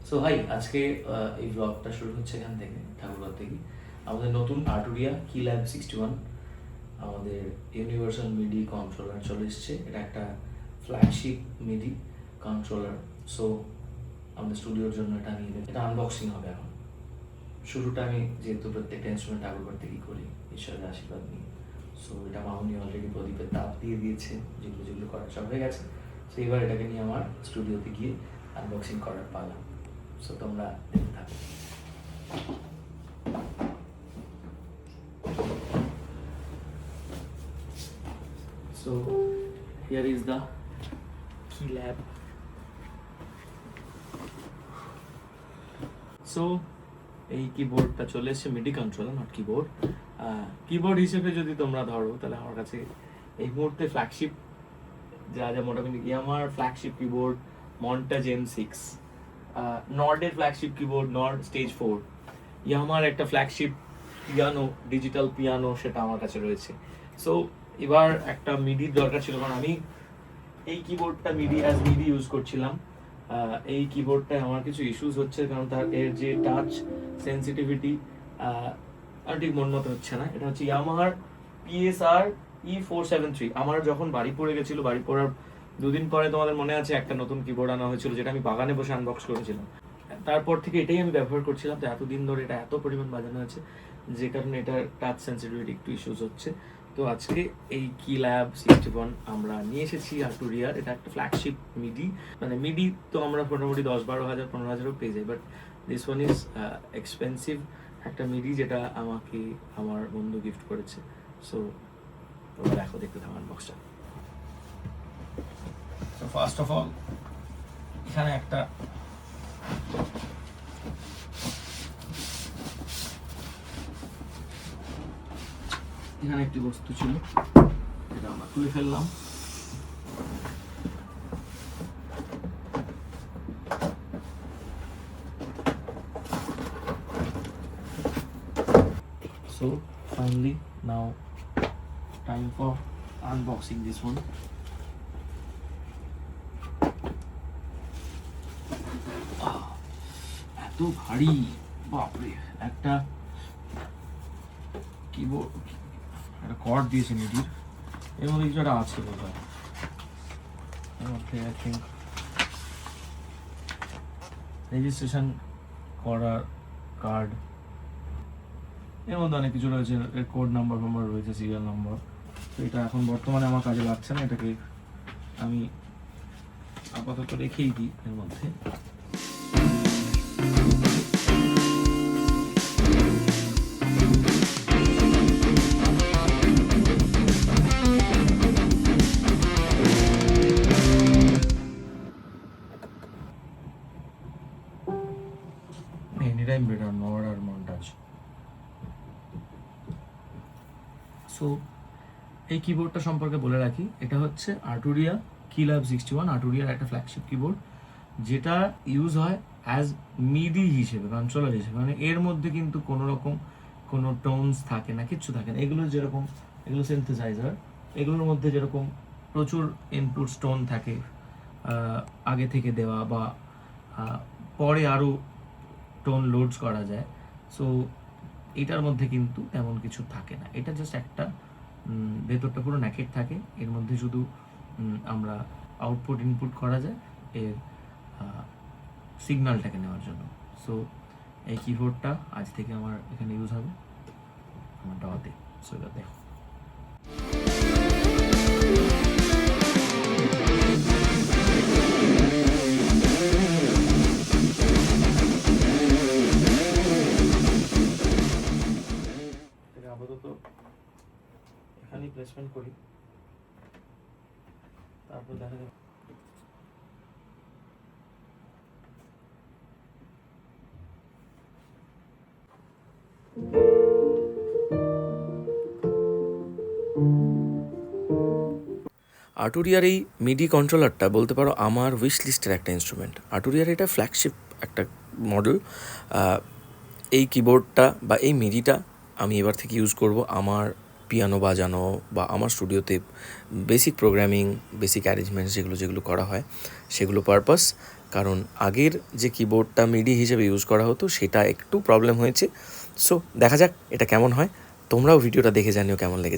So high, আজকে এই ব্লগটা শুরু হচ্ছে এখান থেকে, ঠাকুরগাঁও থেকে। আমাদের নতুন আর্টুরিয়া কিল্যাব 61 আমাদের ইউনিভার্সাল মিডি কন্ট্রোলার চলে এসছে। এটা একটা ফ্ল্যাগশিপ মিডি কন্ট্রোলার। সো আমাদের স্টুডিওর জন্য এটা নিয়ে এটা আনবক্সিং হবে এখন। শুরুটা আমি যেহেতু প্রত্যেকটা ইনস্ট্রুমেন্ট ঠাকুরঘর থেকেই করি ঈশ্বরের আশীর্বাদ নিয়ে। সো এটা মামুনি অলরেডি প্রদীপের তাপ দিয়ে দিয়েছে, যেগুলো যেগুলো করার সব হয়ে গেছে। সো এবার এটাকে নিয়ে আমার স্টুডিওতে গিয়ে আনবক্সিং করার পালা। সো তোমরা দেখতে থাকো। So here is the Keylab. So এই কিবোর্ডটা চলে এসেছে মিডি কন্ট্রোলার, নট কিবোর্ড। কিবোর্ড হিসেবে যদি তোমরা ধরো তাহলে আমার কাছে এই মুহূর্তে ফ্ল্যাগশিপ যা মোটামুটি আমার ফ্ল্যাগশিপ কিবোর্ড মন্টা জেন 6, নর্ডের ফ্ল্যাগশিপ কিবোর্ড নর্ড স্টেজ 4, ইয়ামার একটা ফ্ল্যাগশিপ পিয়ানো, ডিজিটাল পিয়ানো, সেটা আমার কাছে রয়েছে। সো এবার একটা মিডির দরকার ছিল, কারণ আমি এই কিবোর্ডটা মিডি ইউজ করছিলাম। এই কিবোর্ডটায় আমার কিছু ইস্যুস হচ্ছে, কারণ তার এর যে টাচ সেন্সিটিভিটি আর ঠিক মন মতো হচ্ছে না। এটা হচ্ছে ইয়ামাহার PSR E473। আমার যখন বাড়ি পড়ে গেছিলো, বাড়ি পড়ার দুদিন পরে তোমাদের মনে আছে একটা নতুন কিবোর্ড আনা হয়েছিল, যেটা আমি বাগানে বসে আনবক্স করেছিলাম। তারপর থেকে এটাই আমি ব্যবহার করছিলাম। তো এতদিন ধরে এটা এত পরিমাণ বাজানো হয়েছে, যে কারণে এটার টাচ সেন্সিটিভিটি একটু ইস্যুস হচ্ছে। তো আজকে এই কিল্যাব 61 আমরা নিয়ে এসেছি আর্টুরিয়ার। এটা একটা ফ্ল্যাগশিপ মিডি, মানে মিডি তো আমরা মোটামুটি 10-12 হাজার 15 হাজারও পেয়ে যাই, but this one is expensive একটা মিডি, যেটা আমাকে আমার বন্ধু গিফট করেছে। সো তোমরা দেখো, দেখতে থাকো আনবক্সটা। সো ফার্স্ট অফ অল এখানে একটা এখানে একটি বস্তু ছিল, এটা আমরা খুলে ফেললাম। So finally now time for unboxing this one. এত ভারী, বাপরে! একটা কিবোর্ড, একটা কর্ড দিয়েছে মিডির, এর মধ্যে কিছু একটা আছে বোধহয়। এর মধ্যে আই থিঙ্ক রেজিস্ট্রেশন করার কার্ড, এর মধ্যে অনেক কিছু রয়েছে, এর কোড নাম্বার রয়েছে, সিরিয়াল নাম্বার। তো এটা এখন বর্তমানে আমার কাজে লাগছে না, এটাকে আমি আপাতত রেখেই দিই এর মধ্যে। Anytime better, nor or montage. So এই কিবোর্ডটা সম্পর্কে বলে রাখি, এটা হচ্ছে আর্টুরিয়া কিল্যাব 61, আর্টুরিয়ার একটা ফ্ল্যাগশিপ কিবোর্ড, যেটা ইউজ হয় অ্যাজ মিডি হিসেবে, কন্ট্রোলার হিসেবে। মানে এর মধ্যে কিন্তু কোনো রকম কোনো টোনস থাকে না, কিচ্ছু থাকে না। এগুলো যেরকম, এগুলো সিনথেসাইজার, এগুলোর মধ্যে যেরকম প্রচুর ইনপুট টোন থাকে আগে থেকে দেওয়া, বা পরে আরও টোন লোডস করা যায়। সো এটার মধ্যে কিন্তু তেমন কিছু থাকে না। এটা জাস্ট একটা ভেতরটা পুরো ন্যাকেট থাকে, এর মধ্যে শুধু আমরা আউটপুট ইনপুট করা যায় এর সিগন্যালটাকে নেওয়ার জন্য। সো এই কিবোর্ডটা আজ থেকে আমার এখানে ইউজ হবে, আমার ডাওয়াতে। সো এবার দেখো, আপাতত এখানেই প্লেসমেন্ট করি, তারপর দেখা যাবে। আর্টুরিয়ার এই মিডি কন্ট্রোলারটা বলতে পারো আমার উইশ লিস্টের একটা ইনস্ট্রুমেন্ট। আর্টুরিয়ার এটা ফ্ল্যাগশিপ একটা মডেল। এই কিবোর্ডটা বা এই মিডিটা আমি এবার থেকে ইউজ করব আমার পিয়ানো বাজানো বা আমার স্টুডিওতে বেসিক প্রোগ্রামিং, বেসিক অ্যারেঞ্জমেন্টস যেগুলো করা হয় সেগুলো পারপাস। কারণ আগের যে কিবোর্ডটা মিডি হিসেবে ইউজ করা হতো সেটা একটু প্রবলেম হয়েছে। সো দেখা যাক এটা কেমন হয়, তোমরাও ভিডিওটা দেখে জানিও কেমন লেগেছে।